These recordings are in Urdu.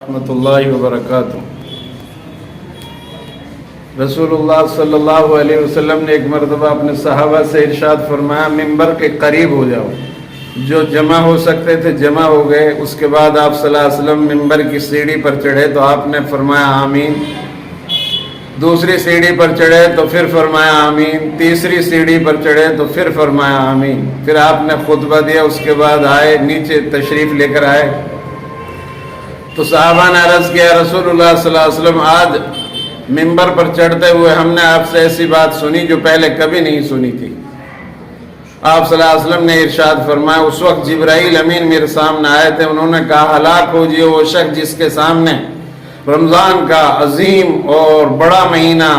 رحمۃ اللہ وبرکاتہ۔ رسول اللہ صلی اللہ علیہ وسلم نے ایک مرتبہ اپنے صحابہ سے ارشاد فرمایا، ممبر کے قریب ہو جاؤ۔ جو جمع ہو سکتے تھے جمع ہو گئے۔ اس کے بعد آپ صلی اللہ علیہ وسلم ممبر کی سیڑھی پر چڑھے تو آپ نے فرمایا آمین۔ دوسری سیڑھی پر چڑھے تو پھر فرمایا آمین۔ تیسری سیڑھی پر چڑھے تو پھر فرمایا آمین۔ پھر آپ نے خطبہ دیا، اس کے بعد آئے نیچے تشریف لے کر آئے تو صحابہ نے عرض کیا، رسول اللہ صلی اللہ علیہ وسلم آج ممبر پر چڑھتے ہوئے ہم نے آپ سے ایسی بات سنی جو پہلے کبھی نہیں سنی تھی۔ آپ صلی اللہ علیہ وسلم نے ارشاد فرمایا، اس وقت جبرائیل امین میرے سامنے آئے تھے، انہوں نے کہا ہلاک ہو جائے وہ شخص جس کے سامنے رمضان کا عظیم اور بڑا مہینہ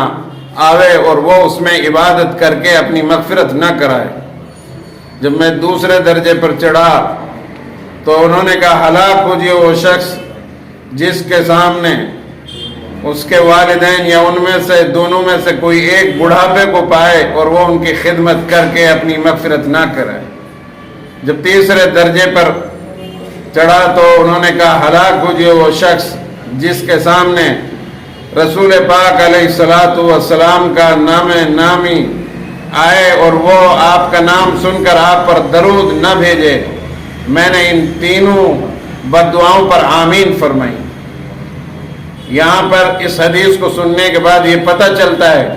آوے اور وہ اس میں عبادت کر کے اپنی مغفرت نہ کرائے۔ جب میں دوسرے درجے پر چڑھا تو انہوں نے کہا ہلاک ہو جائے وہ شخص جس کے سامنے اس کے والدین یا ان میں سے دونوں میں سے کوئی ایک بڑھاپے کو پائے اور وہ ان کی خدمت کر کے اپنی مغفرت نہ کرے۔ جب تیسرے درجے پر چڑھا تو انہوں نے کہا ہلاک ہو جائے وہ شخص جس کے سامنے رسول پاک علیہ الصلوۃ والسلام کا نام نامی آئے اور وہ آپ کا نام سن کر آپ پر درود نہ بھیجے۔ میں نے ان تینوں بد دعاؤں پر آمین فرمائی۔ یہاں پر اس حدیث کو سننے کے بعد یہ پتہ چلتا ہے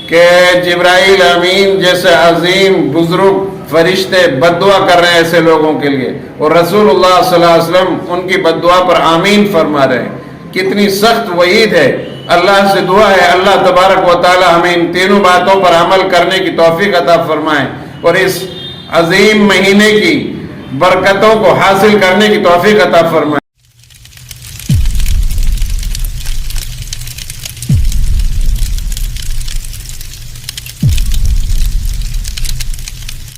کہ جبرائیل امین جیسے عظیم بزرگ فرشتے بد دعا کر رہے ہیں ایسے لوگوں کے لیے، اور رسول اللہ صلی اللہ علیہ وسلم ان کی بد دعا پر آمین فرما رہے ہیں۔ کتنی سخت وعید ہے۔ اللہ سے دعا ہے اللہ تبارک و تعالی ہمیں ان تینوں باتوں پر عمل کرنے کی توفیق عطا فرمائے اور اس عظیم مہینے کی برکتوں کو حاصل کرنے کی توفیق عطا فرمائے۔